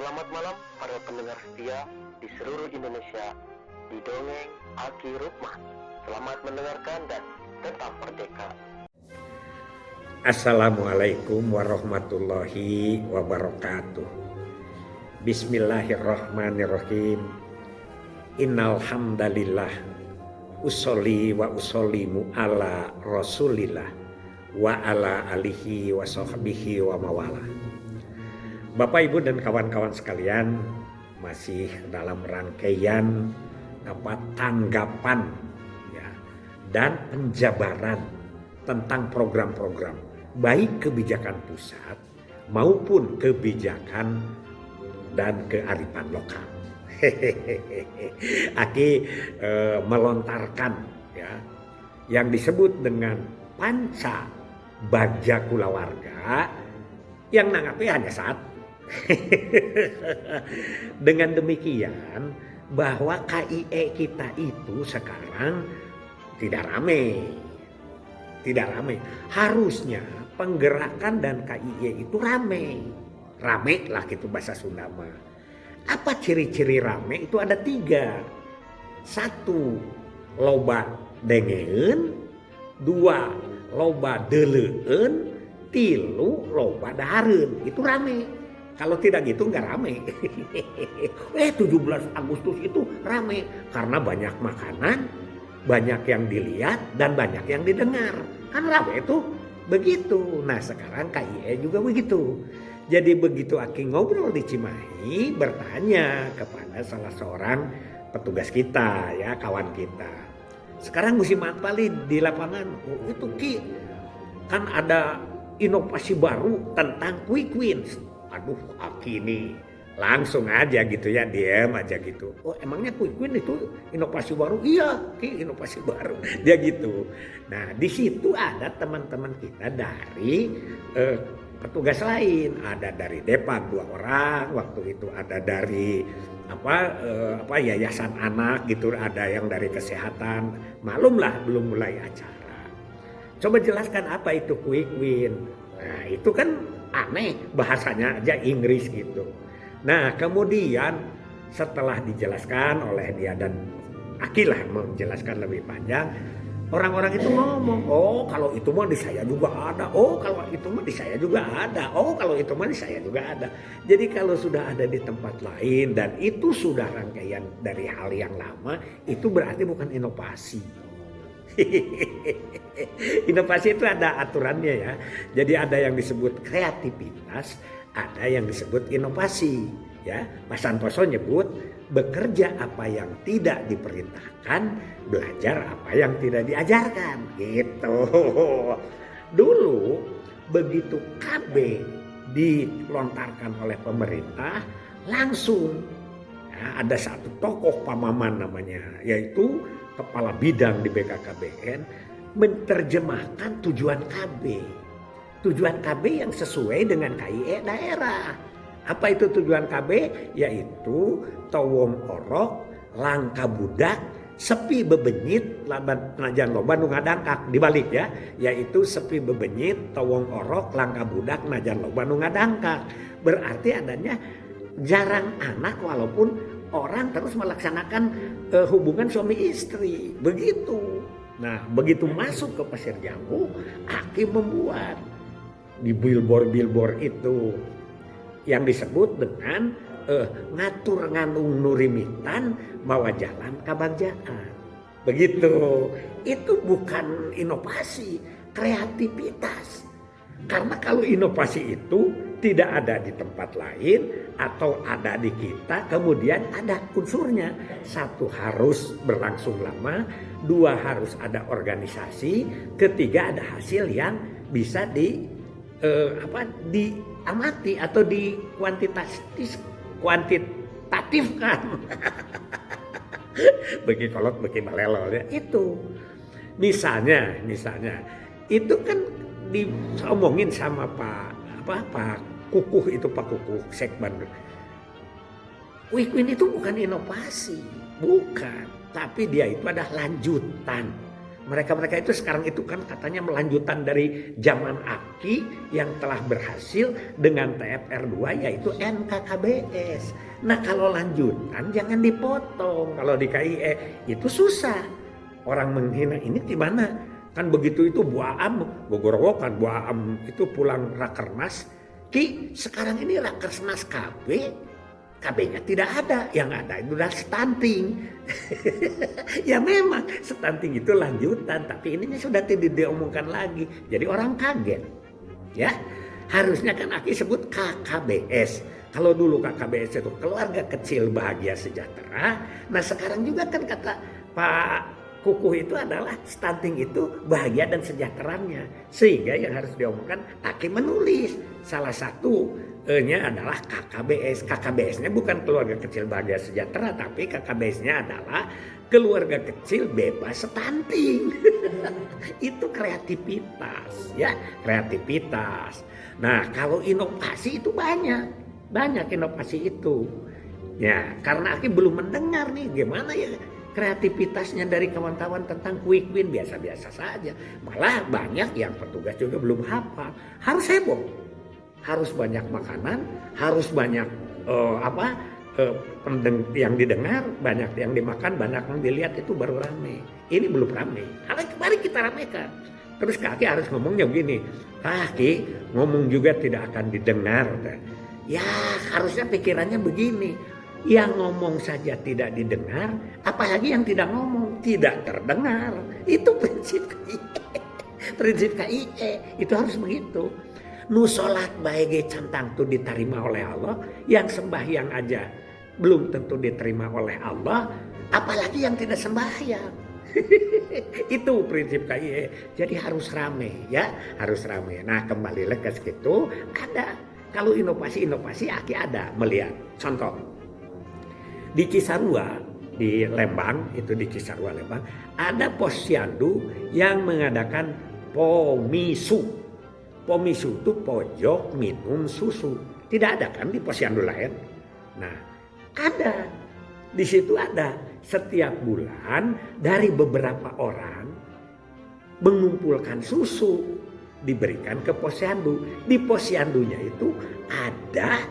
Selamat malam para pendengar setia di seluruh Indonesia di Dongeng Aki Rukman. Selamat mendengarkan dan tetap merdeka. Assalamualaikum warahmatullahi wabarakatuh. Bismillahirrahmanirrahim. Innal hamdalillah usolli wa usollimu ala rasulillah wa ala alihi wa sahbihi wa mawala. Bapak Ibu dan kawan-kawan sekalian, masih dalam rangkaian tanggapan ya, dan penjabaran tentang program-program baik kebijakan pusat maupun kebijakan dan kearifan lokal. Aki melontarkan ya yang disebut dengan panca bagja kulawarga yang nanggapi hanya satu. Dengan demikian bahwa KIE kita itu sekarang tidak ramai. Harusnya penggerakan dan KIE itu ramai lah gitu bahasa Sunda mah. Apa ciri-ciri ramai? Itu ada 3. 1, loba dengeun. 2, loba deleueun. 3, loba dahareun. Itu ramai. Kalau tidak gitu nggak rame. 17 Agustus itu rame karena banyak makanan, banyak yang dilihat dan banyak yang didengar. Kan rame itu begitu. Nah sekarang KIE juga begitu. Jadi begitu Aki ngobrol di Cimahi, bertanya kepada salah seorang petugas kita ya, kawan kita. Sekarang musim apa di lapangan? Oh, itu Ki, kan ada inovasi baru tentang quick wins. Aduh, Aki ini langsung aja gitu ya, diam aja gitu. Oh emangnya quick win itu inovasi baru? Iya, Ki, inovasi baru. Dia gitu. Nah di situ ada teman-teman kita dari petugas lain. Ada dari Depak 2 orang, waktu itu ada dari yayasan anak gitu, ada yang dari kesehatan. Maklumlah belum mulai acara. Coba jelaskan apa itu quick win. Nah itu kan aneh, bahasanya aja Inggris gitu. Nah kemudian setelah dijelaskan oleh dia dan Akilah menjelaskan lebih panjang, orang-orang itu ngomong, oh kalau itu mah di saya juga ada, oh kalau itu mah di saya juga ada, oh kalau itu mah di saya juga ada. Jadi kalau sudah ada di tempat lain dan itu sudah rangkaian dari hal yang lama, itu berarti bukan inovasi. Inovasi itu ada aturannya ya. Jadi ada yang disebut kreativitas, ada yang disebut inovasi ya. Mas Santoso nyebut bekerja apa yang tidak diperintahkan, belajar apa yang tidak diajarkan gitu. Dulu begitu KB dilontarkan oleh pemerintah, langsung ya, ada satu tokoh Pamaman namanya, yaitu kepala bidang di BKKBN, menerjemahkan tujuan KB. Tujuan KB yang sesuai dengan KIE daerah. Apa itu tujuan KB? Yaitu towong orok, langka budak, sepi bebenyit, najan loba nu ngadangkak. Dibalik ya, yaitu sepi bebenyit, towong orok, langka budak, najan loba nu ngadangkak. Berarti adanya jarang anak walaupun orang terus melaksanakan hubungan suami istri. Begitu. Nah begitu masuk ke Pasir Jambu, Aki membuat di billboard itu yang disebut dengan ngatur nganung nurimitan mawa jalan kabagjaan. Begitu. Itu bukan inovasi, kreativitas. Karena kalau inovasi itu tidak ada di tempat lain atau ada di kita, kemudian ada unsurnya. 1 harus berlangsung lama, 2 harus ada organisasi, 3 ada hasil yang bisa diamati atau kuantitatifkan. Bagi kolot, bagi balelol ya. Itu misalnya itu kan diomongin sama Pak Kukuh itu, Pak Kukuh Sekban. Quick win itu bukan inovasi, bukan, tapi dia itu adalah lanjutan Mereka-mereka itu sekarang itu kan katanya melanjutan dari zaman Aki yang telah berhasil dengan TFR 2 yaitu NKKBS. Nah kalau lanjutan jangan dipotong. Kalau di KIE itu susah. Orang menghina ini di mana? Kan begitu itu Bu Aam gogorowokan, Bu Aam itu pulang Rakernas. Ki sekarang ini Rakernas KB, KB-nya tidak ada, yang ada itu udah stunting. Ya memang stunting itu lanjutan, tapi ininya sudah tidak diomongkan lagi. Jadi orang kaget. Ya, harusnya kan Aki sebut KKBS. Kalau dulu KKBS itu keluarga kecil bahagia sejahtera. Nah sekarang juga kan kata Pak Kukuh itu adalah stunting itu bahagia dan sejahteranya. Sehingga yang harus diomongkan Aki menulis salah satu nya adalah KKBS. KKBS-nya bukan keluarga kecil bahagia sejahtera, tapi KKBS-nya adalah keluarga kecil bebas stunting. Itu kreativitas, ya, kreativitas. Nah, kalau inovasi itu banyak inovasi itu. Ya, karena Aki belum mendengar nih gimana ya kreativitasnya dari kawan-kawan tentang quick win, biasa-biasa saja. Malah banyak yang petugas juga belum hafal. Harus heboh. Harus banyak makanan, harus banyak yang didengar, banyak yang dimakan, banyak yang dilihat, itu baru rame. Ini belum rame. Mari kita ramekan. Terus Kaki harus ngomongnya begini, Ki ngomong juga tidak akan didengar. Ya harusnya pikirannya begini, yang ngomong saja tidak didengar, apalagi yang tidak ngomong tidak terdengar. Itu prinsip KIE. Prinsip KIE itu harus begitu. Nu sholat baik cantang tu diterima oleh Allah, yang sembahyang aja belum tentu diterima oleh Allah, apalagi yang tidak sembahyang. Itu prinsip KIE. Jadi harus rame, ya, harus rame. Nah kembali lagi ke situ, ada. Kalau inovasi Aki ada melihat. Contoh di Cisarua, di Lembang, itu di Cisarua Lembang, ada posyandu yang mengadakan pomisu. Pomisu itu pojok minum susu. Tidak ada kan di posyandu lain? Nah, ada. Di situ ada. Setiap bulan dari beberapa orang mengumpulkan susu, diberikan ke posyandu. Di posyandunya itu ada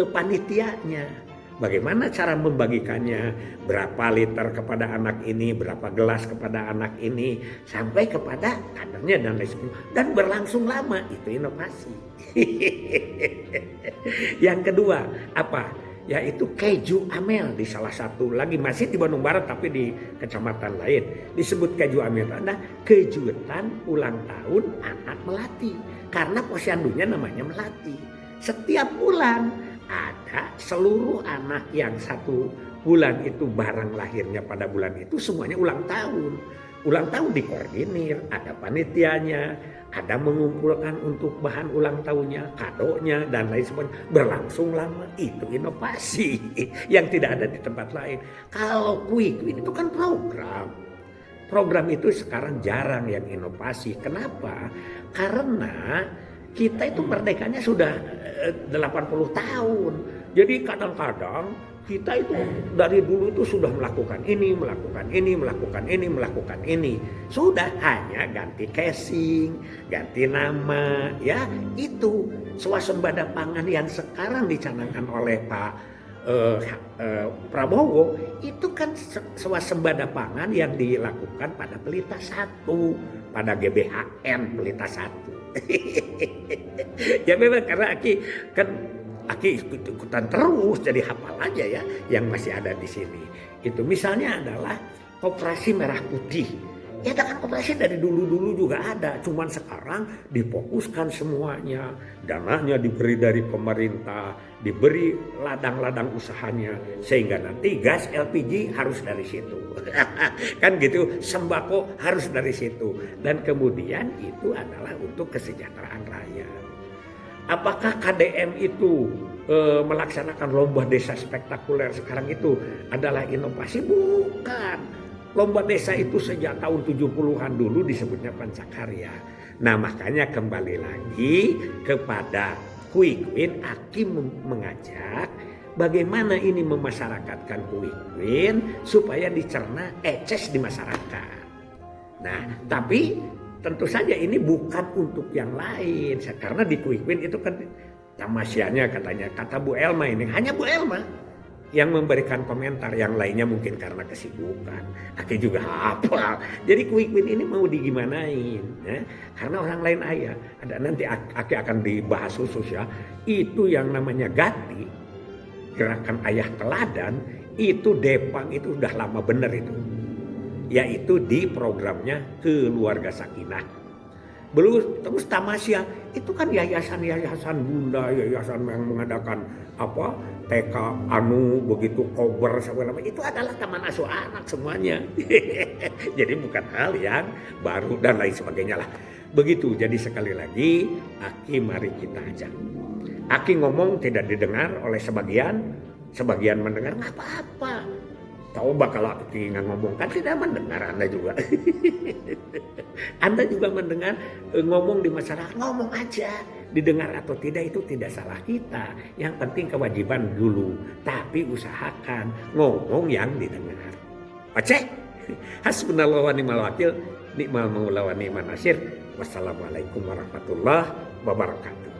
panitianya. Bagaimana cara membagikannya, berapa liter kepada anak ini, berapa gelas kepada anak ini, sampai kepada kadernya dan lain sebagainya. Dan berlangsung lama, itu inovasi. Yang kedua, apa? Yaitu keju amel di salah satu lagi, masih di Bandung Barat tapi di kecamatan lain. Disebut keju amel, ada kejutan ulang tahun anak melati. Karena posyandunya namanya melati. Setiap bulan ada seluruh anak yang satu bulan itu barang lahirnya pada bulan itu semuanya ulang tahun. Ulang tahun dikoordinir, ada panitianya, ada mengumpulkan untuk bahan ulang tahunnya, kadonya dan lain sebagainya. Berlangsung lama, itu inovasi yang tidak ada di tempat lain. Kalau quick win itu kan program. Program itu sekarang jarang yang inovasi. Kenapa? Karena kita itu merdekanya sudah 80 tahun. Jadi kadang-kadang kita itu dari dulu itu sudah melakukan ini. Sudah hanya ganti casing, ganti nama, ya. Itu swasembada pangan yang sekarang dicanangkan oleh Pak Prabowo, itu kan swasembada pangan yang dilakukan pada Pelita 1, pada GBHN Pelita 1. Ya memang karena Aki ikutan terus, jadi hafal aja ya yang masih ada di sini. Itu misalnya adalah Koperasi Merah Putih. Ya kan koperasi dari dulu juga ada, cuman sekarang difokuskan semuanya. Dananya diberi dari pemerintah, diberi ladang-ladang usahanya, sehingga nanti gas LPG harus dari situ. Kan gitu, sembako harus dari situ. Dan kemudian itu adalah untuk kesejahteraan rakyat. Apakah KDM itu melaksanakan lomba desa spektakuler sekarang itu adalah inovasi? Bukan. Lomba desa itu sejak tahun 70-an dulu disebutnya Pancakarya. Nah makanya kembali lagi kepada quick win, Aki mengajak bagaimana ini memasyarakatkan quick win supaya dicerna eces di masyarakat. Nah, tapi tentu saja ini bukan untuk yang lain. Karena di Quick Win itu kan tamasianya katanya, kata Bu Elma ini, hanya Bu Elma yang memberikan komentar, yang lainnya mungkin karena kesibukan. Aki juga hafal. Jadi Quick Win ini mau digimanain ya? Karena orang lain ayah. Ada nanti Aki akan dibahas khusus ya. Itu yang namanya Gati, gerakan ayah teladan, itu Depang itu udah lama bener itu. Yaitu di programnya Keluarga Sakinah. Belum terus tamasya itu kan yayasan-yayasan bunda, yayasan yang mengadakan apa TK anu begitu kober segala macam, itu adalah taman asuh anak semuanya. Jadi bukan hal yang baru dan lain sebagainya lah. Begitu. Jadi sekali lagi Aki mari kita ajak. Aki ngomong tidak didengar oleh sebagian mendengar, nggak apa-apa. Coba kalau Aki nggak ngomong kan tidak mendengar, Anda juga. Anda juga mendengar ngomong di masyarakat, ngomong aja. Didengar atau tidak itu tidak salah kita. Yang penting kewajiban dulu. Tapi usahakan ngomong yang didengar. Oke? Hasbunallah wa ni'mal wakil. Ni'mal maula wa ni'man nasir. Wassalamualaikum warahmatullahi wabarakatuh.